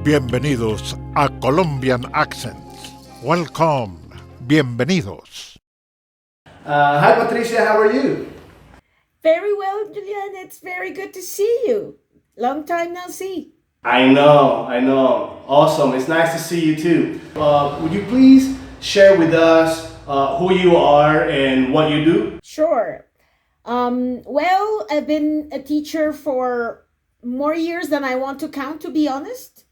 Bienvenidos a Colombian Accents. Welcome. Bienvenidos. Hi Patricia, how are you? Very well, Julian. It's very good to see you. Long time no see. I know. Awesome. It's nice to see you too. Would you please share with us who you are and what you do? Sure. Well, I've been a teacher for more years than I want to count, to be honest.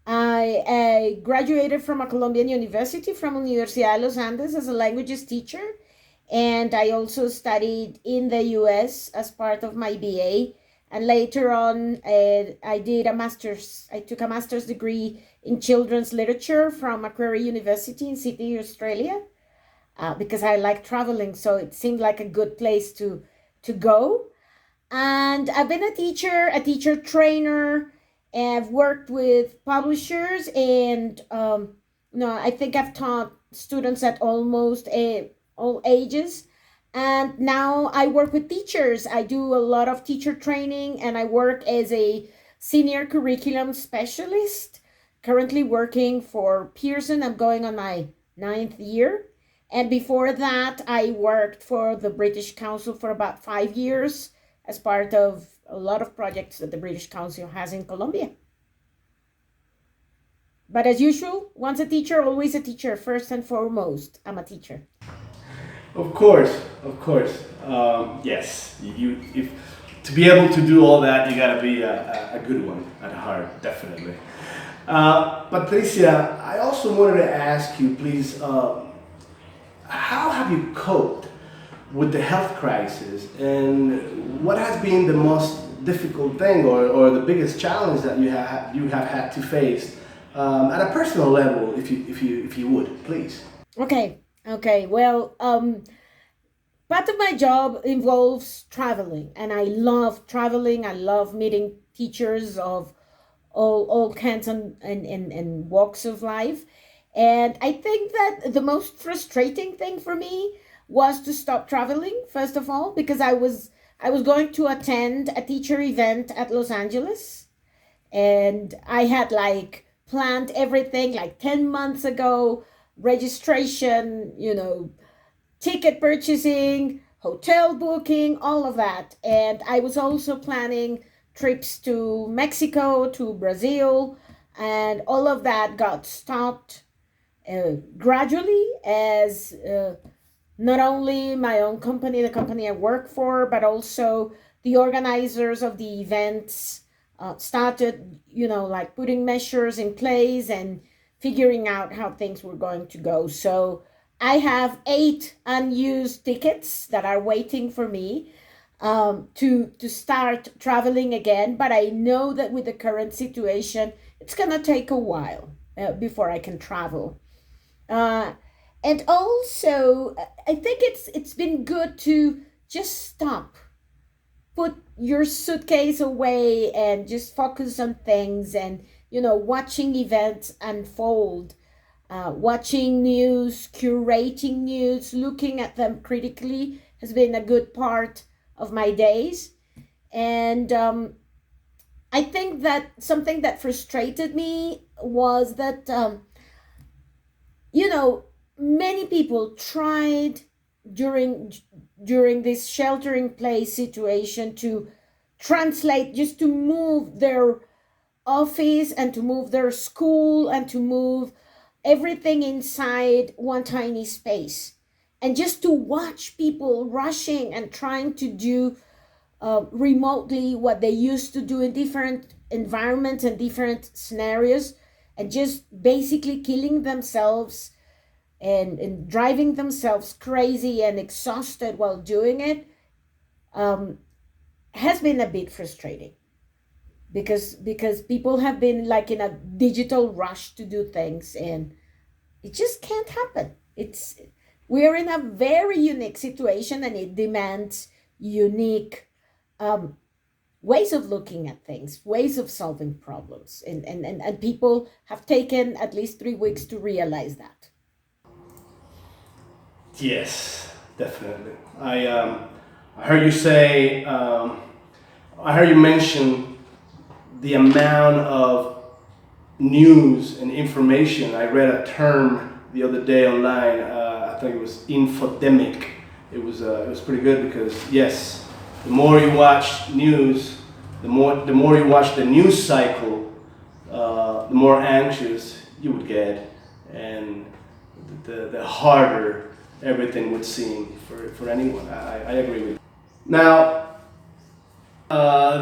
I graduated from a Colombian university, from Universidad de los Andes, as a languages teacher. And I also studied in the US as part of my BA. And later on, I did a master's. I took a master's degree in children's literature from Macquarie University in Sydney, Australia, because I like traveling. So it seemed like a good place to go. And I've been a teacher trainer, and I've worked with publishers. And I think I've taught students at almost all ages. And now I work with teachers. I do a lot of teacher training, and I work as a senior curriculum specialist, currently working for Pearson. I'm going on my 9th year. And before that, I worked for the British Council for about 5 years as part of a lot of projects that the British Council has in Colombia. But as usual, once a teacher, always a teacher. First and foremost, I'm a teacher. Of course. Yes. If to be able to do all that, you gotta be a good one at heart, definitely. Patricia, I also wanted to ask you, please, how have you coped with the health crisis, and what has been the most difficult thing or the biggest challenge that you have had to face at a personal level, if you would, please? Okay. Well, part of my job involves traveling, and I love traveling. I love meeting teachers of all kinds and walks of life. And I think that the most frustrating thing for me was to stop traveling, first of all, because I was going to attend a teacher event at Los Angeles, and I had like planned everything like 10 months ago, registration, ticket purchasing, hotel booking, all of that. And I was also planning trips to Mexico, to Brazil, and all of that got stopped gradually as not only my own company, the company I work for, but also the organizers of the events started, like putting measures in place and figuring out how things were going to go. So I have 8 unused tickets that are waiting for me to start traveling again. But I know that with the current situation, it's going to take a while before I can travel. And also, I think it's been good to just stop, put your suitcase away, and just focus on things, and watching events unfold, watching news, curating news, looking at them critically has been a good part of my days. And I think that something that frustrated me was that many people tried during this shelter in place situation to translate, just to move their office and to move their school and to move everything inside one tiny space, and just to watch people rushing and trying to do remotely what they used to do in different environments and different scenarios, and just basically killing themselves and driving themselves crazy and exhausted while doing it, has been a bit frustrating, because people have been like in a digital rush to do things, and it just can't happen. We're in a very unique situation, and it demands unique ways of looking at things, ways of solving problems, and people have taken at least 3 weeks to realize that. Yes, definitely. I heard you say, I heard you mention the amount of news and information. I read a term the other day online. I think it was infodemic. It was pretty good because yes, the more you watch news, the more you watch the news cycle, the more anxious you would get, and the harder everything would seem for anyone. I agree with you. Now,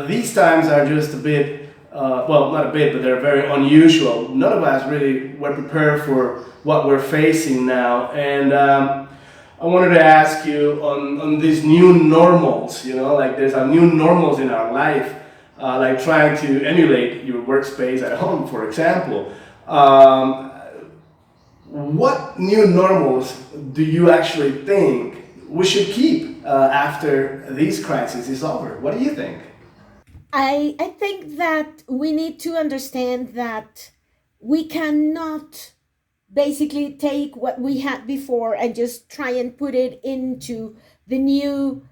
these times are just a bit, well, not a bit, but they're very unusual. None of us really were prepared for what we're facing now. And I wanted to ask you on these new normals, like there's a new normals in our life, like trying to emulate your workspace at home, for example. What new normals do you actually think we should keep after this crisis is over? What do you think? I think that we need to understand that we cannot basically take what we had before and just try and put it into the new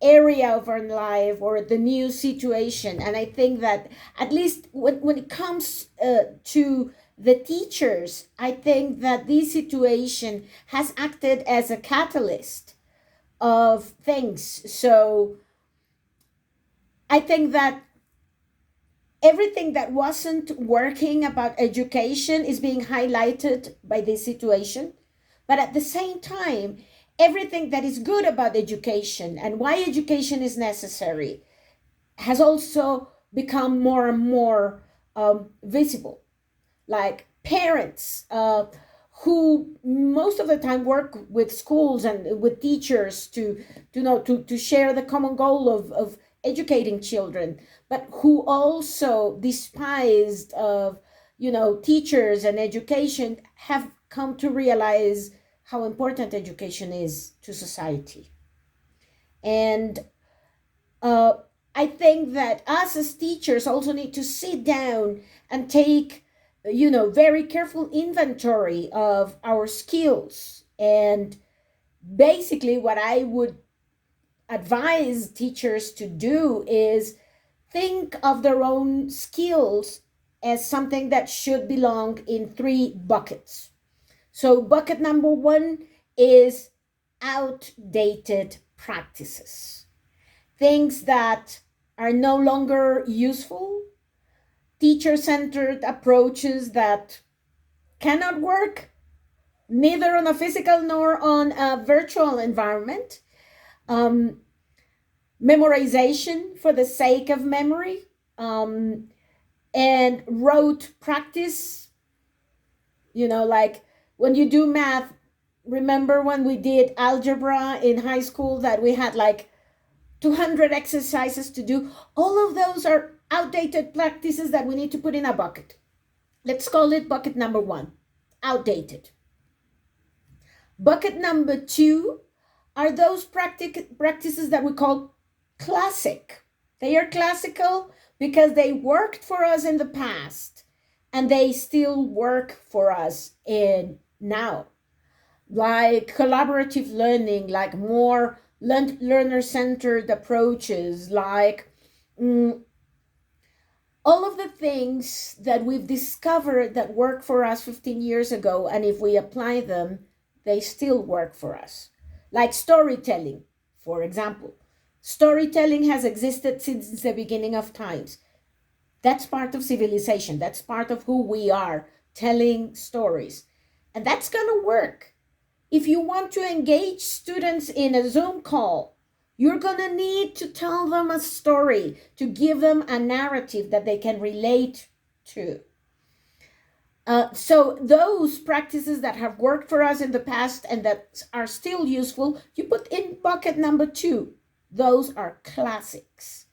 area of our life or the new situation. And I think that at least when it comes to the teachers, I think that this situation has acted as a catalyst of things. So I think that everything that wasn't working about education is being highlighted by this situation. But at the same time, everything that is good about education and why education is necessary has also become more and more visible. Like parents who most of the time work with schools and with teachers to share the common goal of educating children, but who also despised of teachers and education have come to realize how important education is to society. And uh, I think that us as teachers also need to sit down and take very careful inventory of our skills. And basically what I would advise teachers to do is think of their own skills as something that should belong in three buckets. So, bucket number one is outdated practices, things that are no longer useful, teacher centered approaches that cannot work neither on a physical nor on a virtual environment. Um, Memorization for the sake of memory, and rote practice, like when you do math. Remember when we did algebra in high school that we had like 200 exercises to do? All of those are outdated practices that we need to put in a bucket. Let's call it bucket number one, outdated. Bucket number two are those practices that we call classic. They are classical because they worked for us in the past and they still work for us in now. Like collaborative learning, like more learner-centered approaches, like all of the things that we've discovered that worked for us 15 years ago, and if we apply them, they still work for us. Like storytelling, for example. Storytelling has existed since the beginning of times. That's part of civilization. That's part of who we are, telling stories. And that's going to work. If you want to engage students in a Zoom call, you're going to need to tell them a story, to give them a narrative that they can relate to. So those practices that have worked for us in the past and that are still useful, you put in bucket number two. Those are classics.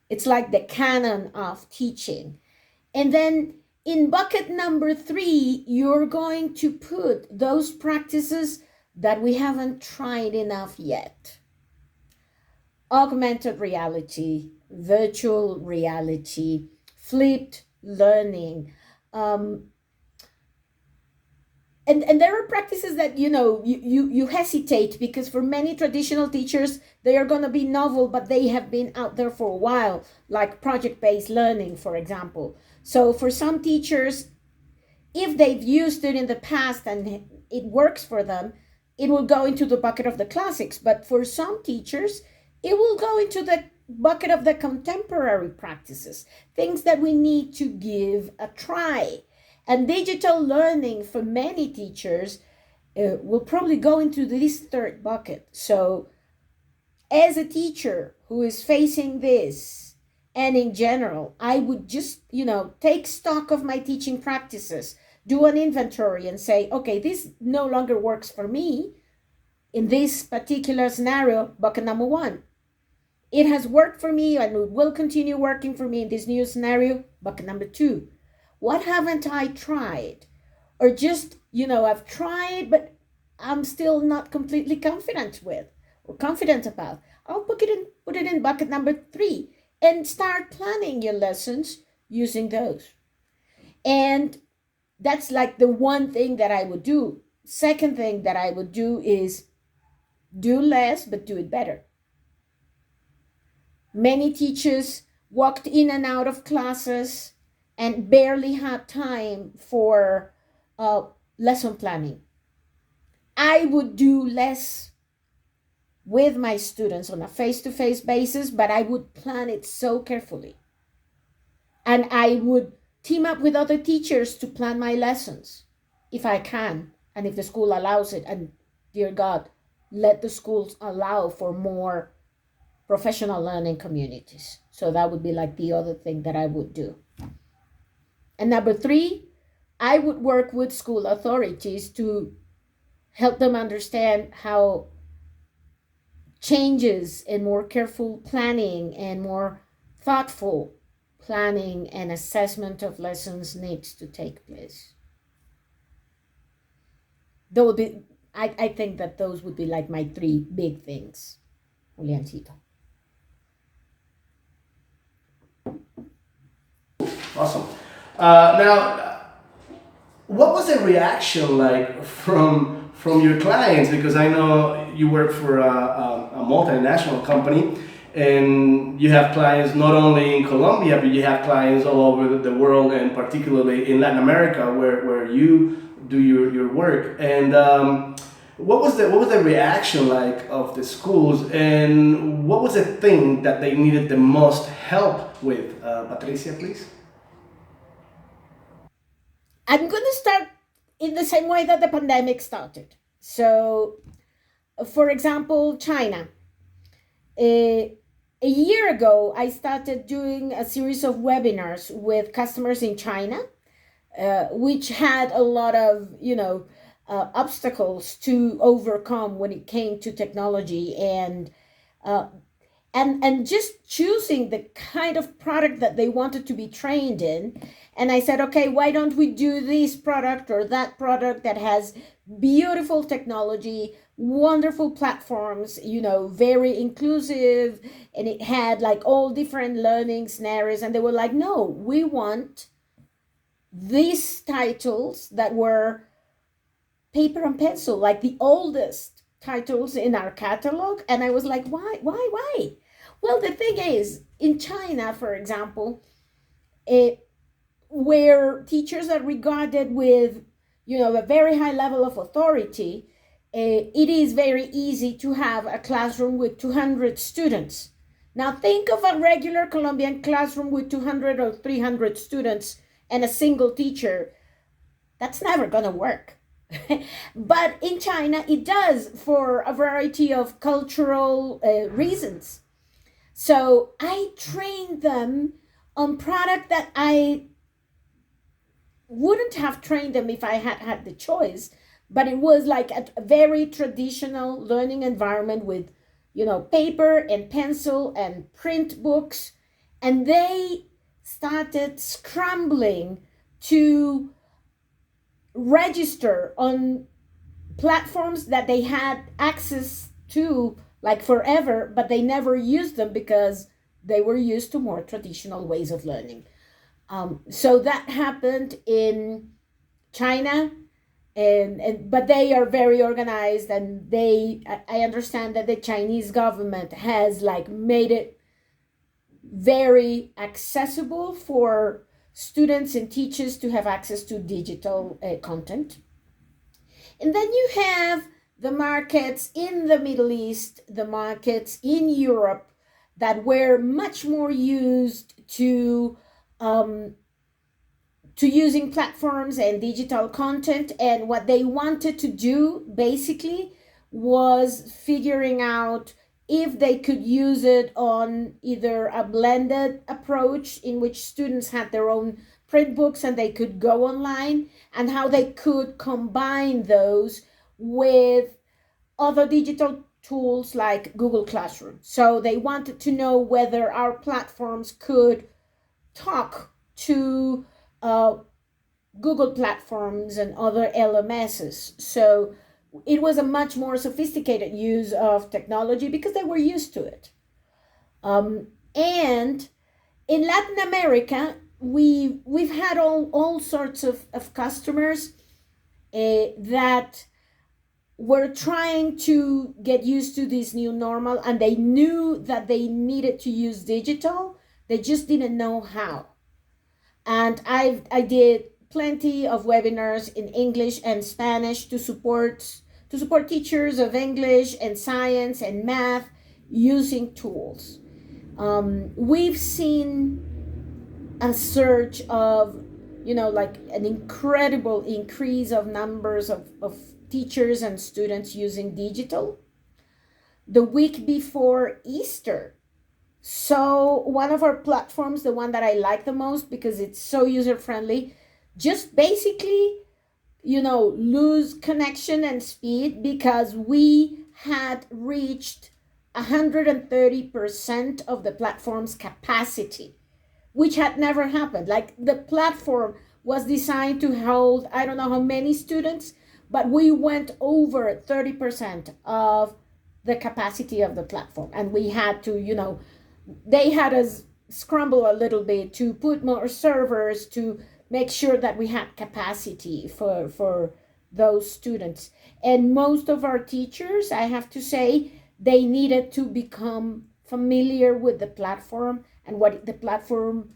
It's like the canon of teaching. And then in bucket number three, you're going to put those practices that we haven't tried enough yet. Augmented reality, virtual reality, flipped learning. And there are practices that you hesitate because for many traditional teachers they are going to be novel, but they have been out there for a while, like project-based learning, for example. So for some teachers, if they've used it in the past and it works for them, it will go into the bucket of the classics. But for some teachers, it will go into the bucket of the contemporary practices, things that we need to give a try. And digital learning for many teachers will probably go into this third bucket. So as a teacher who is facing this, and in general, I would just, take stock of my teaching practices, do an inventory and say, okay, this no longer works for me in this particular scenario, bucket number one. It has worked for me and it will continue working for me in this new scenario, bucket number two. What haven't I tried? Or just, I've tried, but I'm still not completely confident with or confident about. I'll put it in bucket number three and start planning your lessons using those. And that's like the one thing that I would do. Second thing that I would do is do less, but do it better. Many teachers walked in and out of classes and barely had time for lesson planning. I would do less with my students on a face-to-face basis, but I would plan it so carefully. And I would team up with other teachers to plan my lessons if I can, and if the school allows it. And dear God, let the schools allow for more professional learning communities. So that would be like the other thing that I would do. And number three, I would work with school authorities to help them understand how changes and more careful planning and more thoughtful planning and assessment of lessons needs to take place. I think that those would be like my three big things, Juliancito. Awesome. Now, what was the reaction like from your clients? Because I know you work for a multinational company, and you have clients not only in Colombia, but you have clients all over the world, and particularly in Latin America, where you do your work. And what was the reaction like of the schools, and what was the thing that they needed the most help with? Patricia, please. I'm going to start in the same way that the pandemic started. So, for example, China. A year ago, I started doing a series of webinars with customers in China, which had a lot of, obstacles to overcome when it came to technology and just choosing the kind of product that they wanted to be trained in. And I said, okay, why don't we do this product or that product that has beautiful technology, wonderful platforms, very inclusive, and it had like all different learning scenarios. And they were like, no, we want these titles that were paper and pencil, like the oldest titles in our catalog. And I was like, why? Well, the thing is, in China, for example, where teachers are regarded with, a very high level of authority, it is very easy to have a classroom with 200 students. Now think of a regular Colombian classroom with 200 or 300 students and a single teacher. That's never going to work. But in China, it does for a variety of cultural reasons. So I trained them on product that I wouldn't have trained them if I had had the choice, but it was like a very traditional learning environment with, paper and pencil and print books. And they started scrambling to register on platforms that they had access to like forever, but they never used them because they were used to more traditional ways of learning. So that happened in China, but they are very organized, and I understand that the Chinese government has like made it very accessible for students and teachers to have access to digital content. And then you have the markets in the Middle East, the markets in Europe that were much more used um, to using platforms and digital content. And what they wanted to do basically was figuring out if they could use it on either a blended approach in which students had their own print books and they could go online, and how they could combine those with other digital tools like Google Classroom. So they wanted to know whether our platforms could talk to uh, Google platforms and other LMSs. So it was a much more sophisticated use of technology because they were used to it. And in Latin America, we've had all sorts of customers that were trying to get used to this new normal, and they knew that they needed to use digital. They just didn't know how. And I did plenty of webinars in English and Spanish to support teachers of English and science and math using tools. We've seen a surge of, like an incredible increase of numbers of teachers and students using digital the week before Easter. So one of our platforms, the one that I like the most because it's so user friendly, just basically, lose connection and speed because we had reached 130% of the platform's capacity, which had never happened. Like, the platform was designed to hold, I don't know how many students, but we went over 30% of the capacity of the platform. And we had to, they had us scramble a little bit to put more servers to make sure that we had capacity for those students. And most of our teachers, I have to say, they needed to become familiar with the platform and what the platform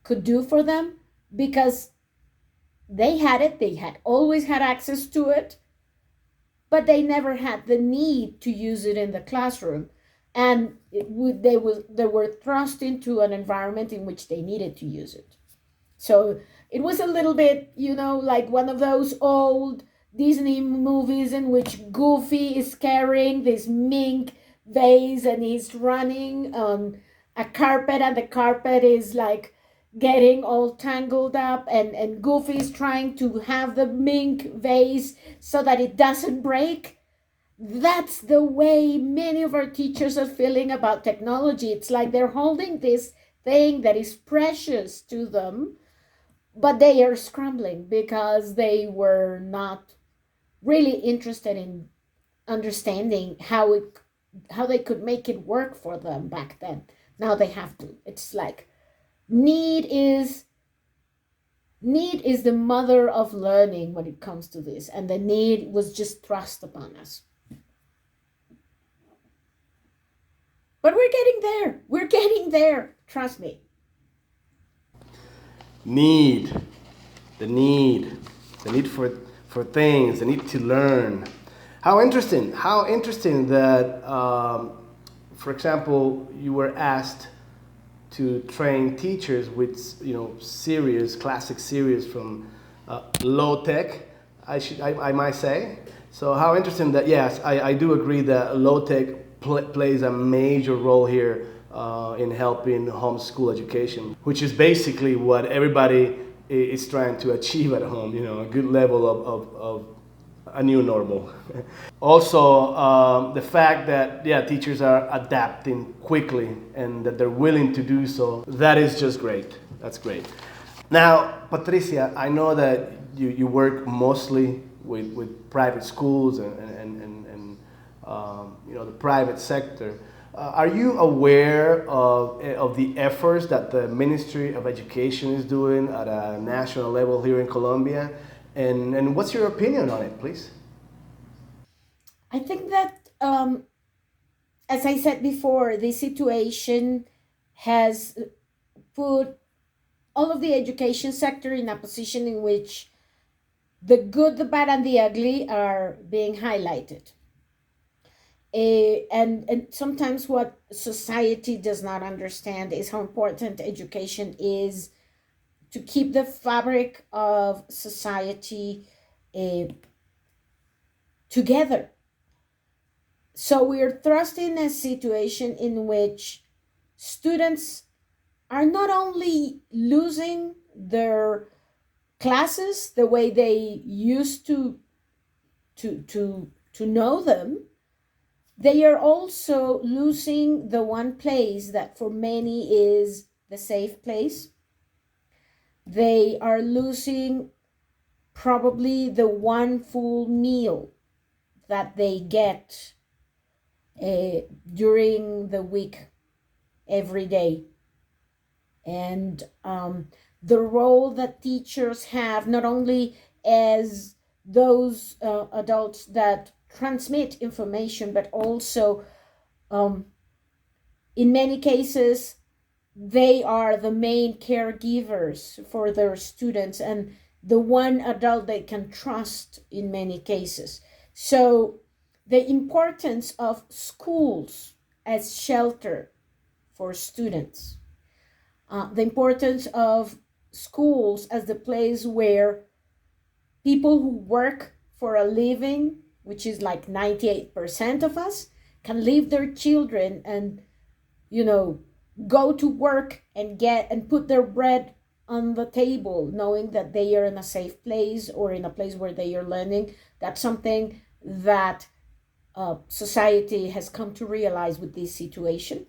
could do for them, because they had always had access to it, but they never had the need to use it in the classroom. And they were thrust into an environment in which they needed to use it. So it was a little bit, like one of those old Disney movies in which Goofy is carrying this mink vase and he's running on a carpet, and the carpet is like getting all tangled up, and Goofy is trying to have the mink vase so that it doesn't break. That's the way many of our teachers are feeling about technology. It's like they're holding this thing that is precious to them, but they are scrambling because they were not really interested in understanding how they could make it work for them back then. Now they have to. It's like need is the mother of learning when it comes to this, and the need was just thrust upon us. But we're getting there. We're getting there. Trust me. The need for things, the need to learn. How interesting that, for example, you were asked to train teachers with, classic series from low tech, I might say. So how interesting that, yes, I do agree that low tech plays a major role here in helping homeschool education, which is basically what everybody is trying to achieve at home, a good level of a new normal. Also, the fact that, teachers are adapting quickly and that they're willing to do so, that is just great. That's great. Now, Patricia, I know that you work mostly with private schools and the private sector. Are you aware of the efforts that the Ministry of Education is doing at a national level here in Colombia? And what's your opinion on it, please? I think that, as I said before, the situation has put all of the education sector in a position in which the good, the bad, and the ugly are being highlighted. And sometimes what society does not understand is how important education is to keep the fabric of society uh, together. So we're thrust in a situation in which students are not only losing their classes the way they used to know them, they are also losing the one place that for many is the safe place. They are losing probably the one full meal that they get during the week every day. And the role that teachers have, not only as those adults that transmit information, but also in many cases, they are the main caregivers for their students and the one adult they can trust in many cases. So, the importance of schools as shelter for students, the importance of schools as the place where people who work for a living, which is like 98% of us, can leave their children and, you know, go to work and get and put their bread on the table, knowing that they are in a safe place or in a place where they are learning. That's something that society has come to realize with this situation.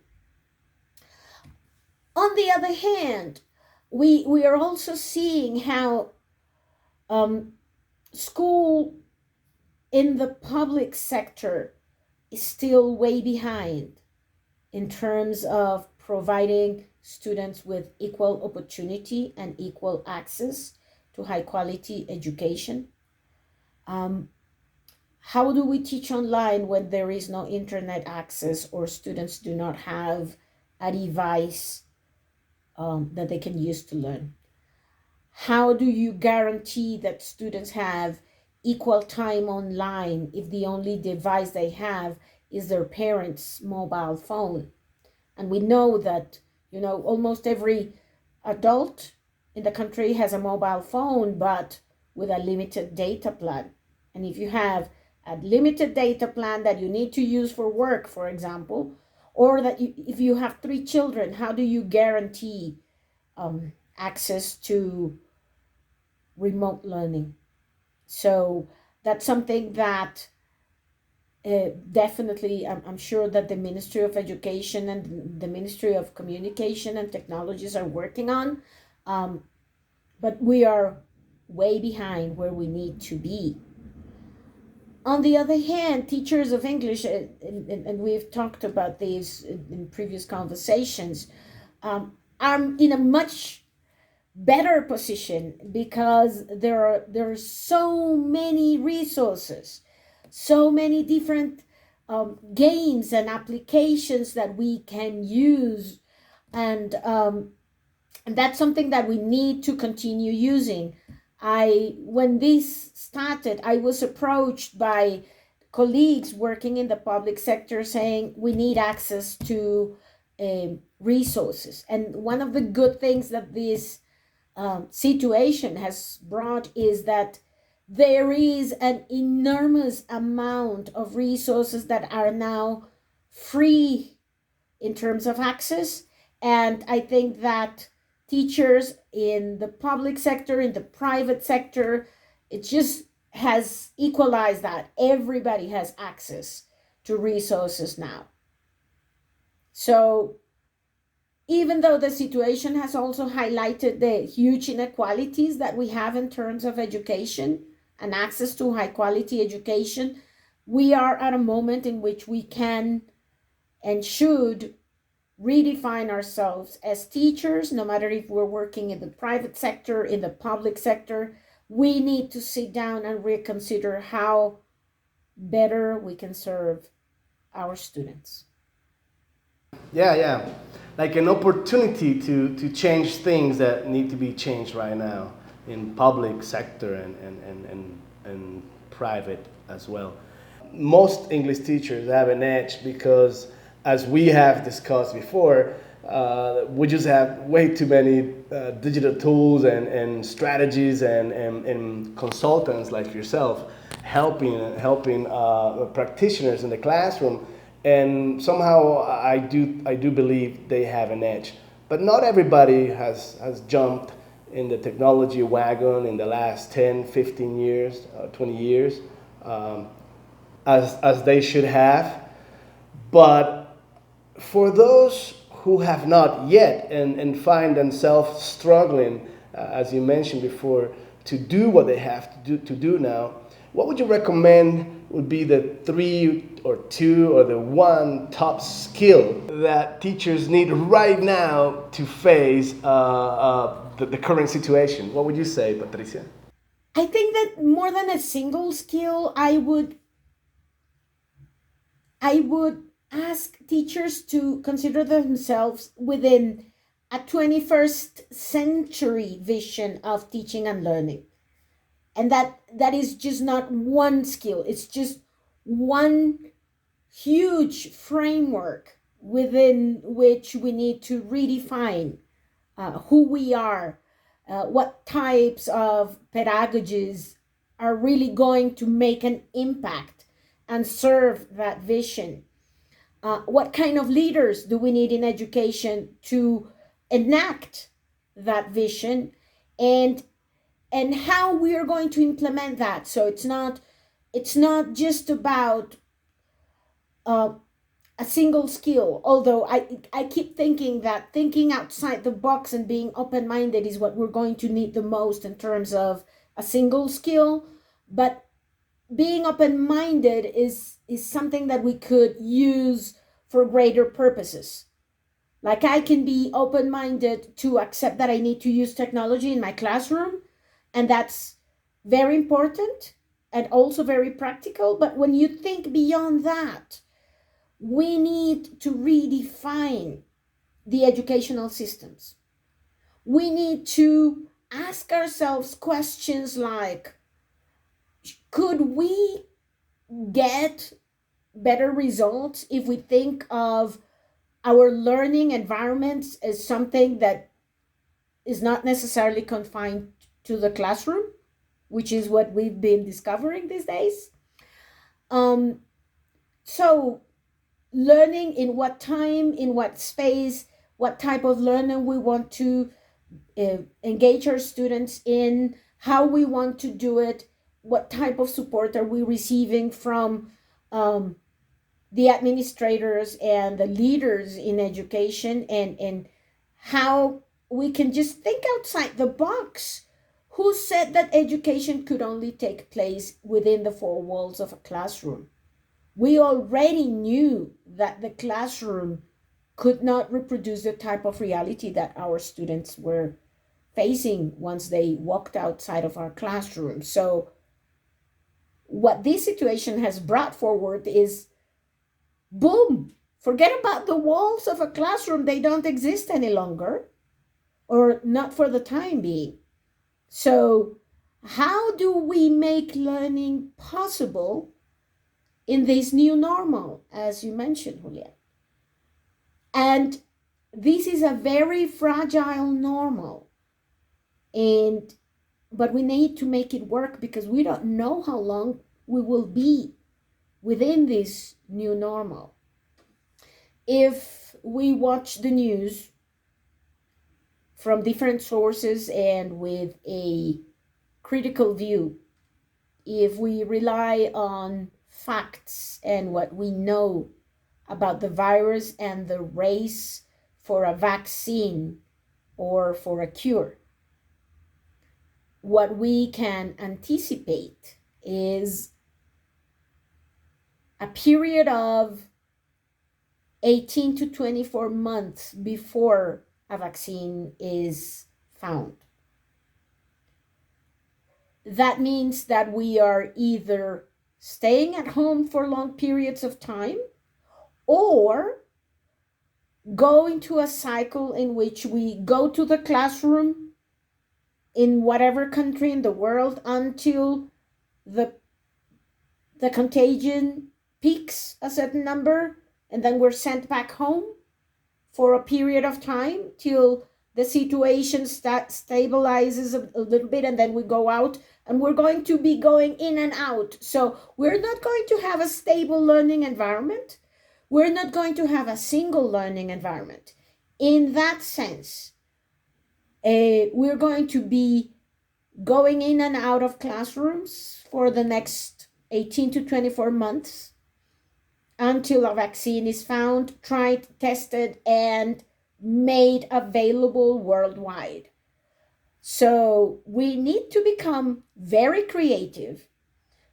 On the other hand, we are also seeing how school in the public sector is still way behind in terms of providing students with equal opportunity and equal access to high quality education. How do we teach online when there is no internet access or students do not have a device that they can use to learn? How do you guarantee that students have equal time online if the only device they have is their parents' mobile phone? And we know that, you know, almost every adult in the country has a mobile phone, but with a limited data plan. And if you have a limited data plan that you need to use for work, for example, or that if you have 3 children, how do you guarantee access to remote learning? So that's something that definitely I'm sure that the Ministry of Education and the Ministry of Communication and Technologies are working on, but we are way behind where we need to be. On the other hand, teachers of English, and we've talked about this in previous conversations, are in a much better position because there are so many resources, so many different games and applications that we can use, and that's something that we need to continue using. When this started, I was approached by colleagues working in the public sector saying we need access to resources. And one of the good things that this situation has brought is that there is an enormous amount of resources that are now free in terms of access. And I think that teachers in the public sector, in the private sector, it just has equalized that. Everybody has access to resources now. So even though the situation has also highlighted the huge inequalities that we have in terms of education and access to high quality education, we are at a moment in which we can and should redefine ourselves as teachers, no matter if we're working in the private sector, in the public sector. We need to sit down and reconsider how better we can serve our students. Yeah. Like an opportunity to change things that need to be changed right now in public sector and private as well. Most English teachers have an edge because, as we have discussed before, we just have way too many digital tools and strategies and consultants like yourself helping practitioners in the classroom, and somehow I do believe they have an edge. But not everybody has jumped in the technology wagon in the last 10, 15 years, 20 years. Um, as they should have. But for those who have not yet and find themselves struggling, as you mentioned before, to do what they have to do now, what would you recommend would be the three or two or the one top skill that teachers need right now to face the current situation? What would you say, Patricia? I think that more than a single skill, I would ask teachers to consider themselves within a 21st century vision of teaching and learning. And that is just not one skill. It's just one huge framework within which we need to redefine who we are, what types of pedagogies are really going to make an impact and serve that vision. What kind of leaders do we need in education to enact that vision, and how we are going to implement that. So it's not just about uh, a single skill, although I keep thinking that thinking outside the box and being open-minded is what we're going to need the most in terms of a single skill. But being open-minded is something that we could use for greater purposes. Like, I can be open-minded to accept that I need to use technology in my classroom, and that's very important and also very practical. But when you think beyond that, we need to redefine the educational systems. We need to ask ourselves questions like, could we get better results if we think of our learning environments as something that is not necessarily confined to the classroom, which is what we've been discovering these days? Um, so, learning in what time, in what space, what type of learning we want to engage our students in, how we want to do it, what type of support are we receiving from um, the administrators and the leaders in education, and how we can just think outside the box. Who said that education could only take place within the four walls of a classroom? We already knew that the classroom could not reproduce the type of reality that our students were facing once they walked outside of our classroom. So, what this situation has brought forward is, boom, forget about the walls of a classroom. They don't exist any longer, or not for the time being. So, how do we make learning possible in this new normal, as you mentioned, Julian? And this is a very fragile normal. And but we need to make it work, because we don't know how long we will be within this new normal. If we watch the news from different sources and with a critical view, if we rely on facts and what we know about the virus and the race for a vaccine or for a cure, what we can anticipate is a period of 18 to 24 months before a vaccine is found. That means that we are either staying at home for long periods of time, or go into a cycle in which we go to the classroom in whatever country in the world until the the contagion peaks a certain number, and then we're sent back home for a period of time till the situation stabilizes a little bit, and then we go out, and we're going to be going in and out. So we're not going to have a stable learning environment. We're not going to have a single learning environment. In that sense, we're going to be going in and out of classrooms for the next 18 to 24 months until a vaccine is found, tried, tested, and made available worldwide. So we need to become very creative.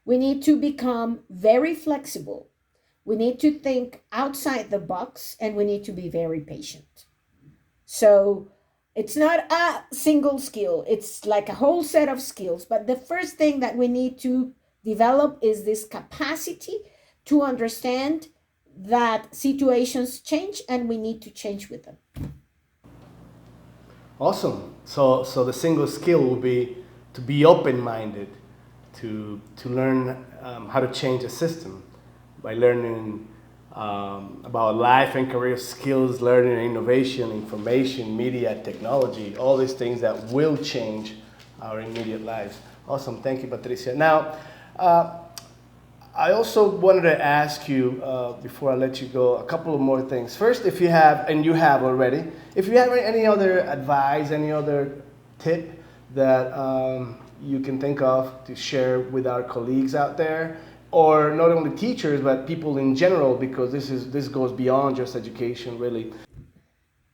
We need to become very flexible. We need to think outside the box, and we need to be very patient. So it's not a single skill, it's like a whole set of skills. But the first thing that we need to develop is this capacity to understand that situations change and we need to change with them. Awesome. So the single skill will be to be open-minded, to learn how to change a system by learning about life and career skills, learning innovation, information, media, technology, all these things that will change our immediate lives. Awesome. Thank you, Patricia. Now, I also wanted to ask you, before I let you go, a couple of more things. First, if you have, and you have already, if you have any other advice, any other tip that you can think of to share with our colleagues out there, or not only teachers, but people in general, because this goes beyond just education, really.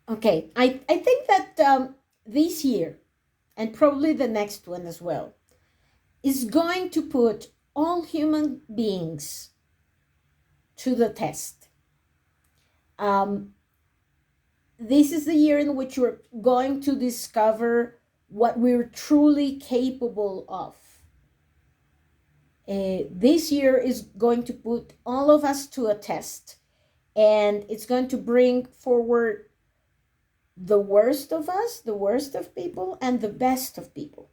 Okay, I think that this year, and probably the next one as well, is going to put all human beings to the test. This is the year in which we're going to discover what we're truly capable of. This year is going to put all of us to a test, and it's going to bring forward the worst of us, the worst of people, and the best of people.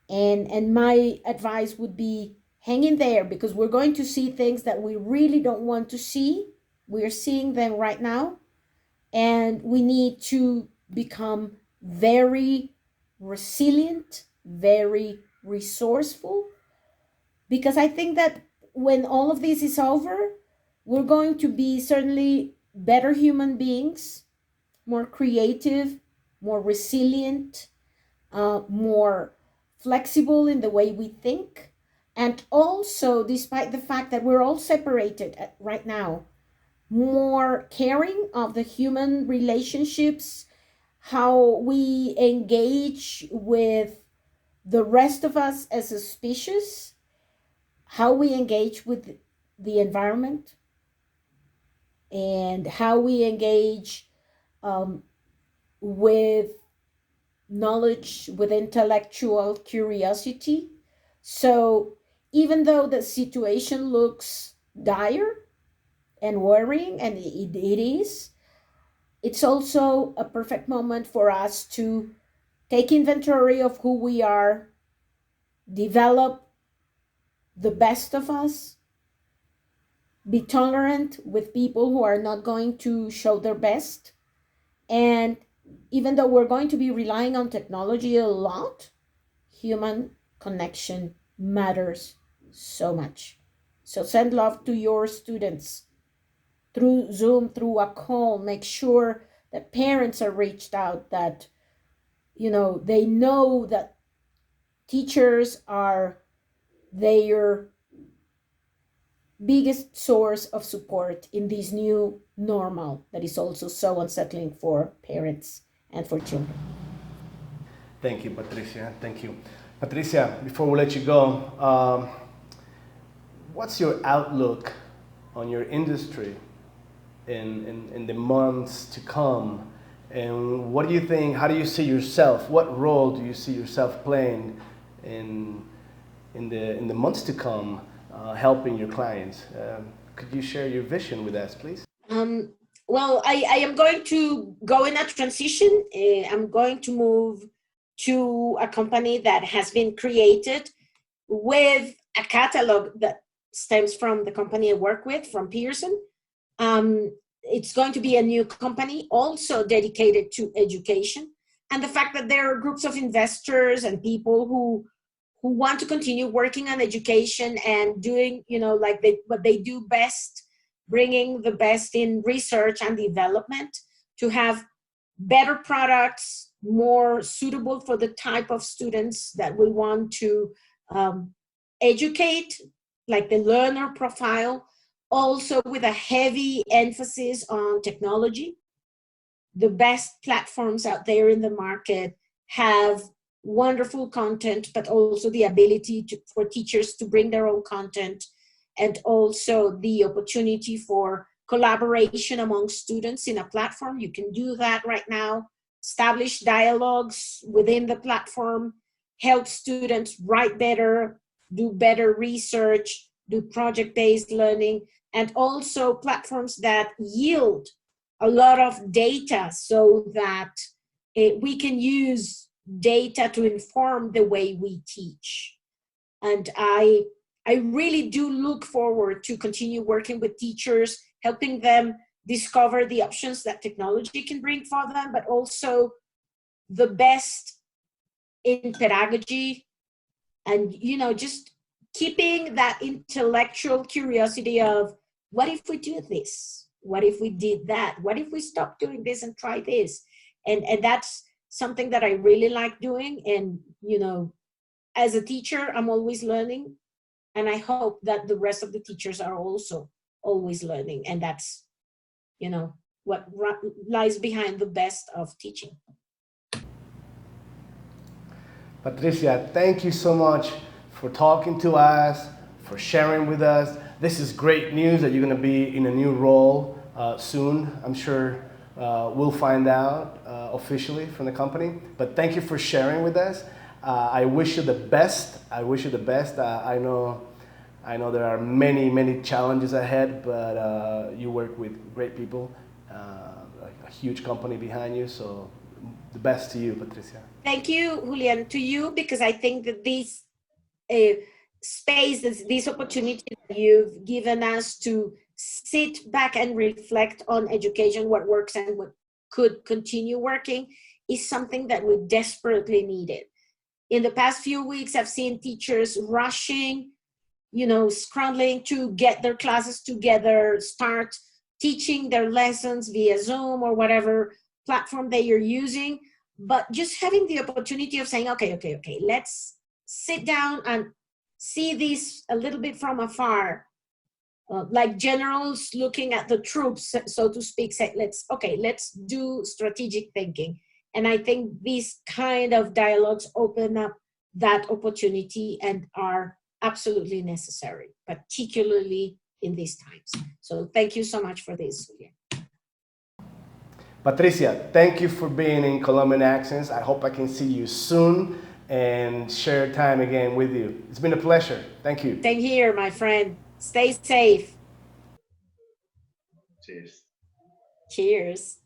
And my advice would be hang in there, because we're going to see things that we really don't want to see. We're seeing them right now, and we need to become very resilient, very resourceful, because I think that when all of this is over, we're going to be certainly better human beings, more creative, more resilient, more flexible in the way we think. And also, despite the fact that we're all separated right now, more caring of the human relationships, how we engage with the rest of us as a species, how we engage with the environment, and how we engage with knowledge, with intellectual curiosity. So even though the situation looks dire and worrying, and it is, it's also a perfect moment for us to take inventory of who we are, develop the best of us, be tolerant with people who are not going to show their best. And even though we're going to be relying on technology a lot, human connection matters so much. So send love to your students through Zoom, through a call. Make sure that parents are reached out, that they know that teachers are their biggest source of support in this new normal that is also so unsettling for parents and for children. Thank you, Patricia. Thank you. Patricia, before we let you go, what's your outlook on your industry in the months to come? And what do you think, how do you see yourself? What role do you see yourself playing in the months to come, helping your clients? Could you share your vision with us, please? Well, I am going to go in a transition. I'm going to move to a company that has been created with a catalog that stems from the company I work with, from Pearson. It's going to be a new company also dedicated to education. And the fact that there are groups of investors and people who want to continue working on education and doing, like what they do best, bringing the best in research and development to have better products, more suitable for the type of students that we want to educate, like the learner profile, also with a heavy emphasis on technology. The best platforms out there in the market have wonderful content, but also the ability for teachers to bring their own content, and also the opportunity for collaboration among students in a platform. You can do that right now, establish dialogues within the platform, help students write better, do better research, do project-based learning, and also platforms that yield a lot of data so that we can use data to inform the way we teach. And I really do look forward to continue working with teachers, helping them discover the options that technology can bring for them, but also the best in pedagogy, and just keeping that intellectual curiosity of, what if we do this? What if we did that? What if we stop doing this and try this? And that's something that I really like doing. And as a teacher, I'm always learning, and I hope that the rest of the teachers are also always learning. And that's what lies behind the best of teaching. Patricia, thank you so much for talking to us, for sharing with us. This is great news that you're going to be in a new role soon. I'm sure we'll find out officially from the company. But thank you for sharing with us. I wish you the best. I wish you the best. I know there are many challenges ahead, but you work with great people, a huge company behind you. So the best to you, Patricia. Thank you, Julian, to you, because I think that this space, this opportunity that you've given us to sit back and reflect on education, what works and what could continue working, is something that we desperately needed. In the past few weeks, I've seen teachers rushing, scrambling to get their classes together, start teaching their lessons via Zoom or whatever platform that you're using. But just having the opportunity of saying, okay, let's sit down and see this a little bit from afar, like generals looking at the troops, so to speak, say, let's do strategic thinking. And I think these kind of dialogues open up that opportunity and are absolutely necessary, particularly in these times. So thank you so much for this, Julian. Patricia, thank you for being in Colombian Accents. I hope I can see you soon and share time again with you. It's been a pleasure. Thank you. Same here, my friend. Stay safe. Cheers. Cheers.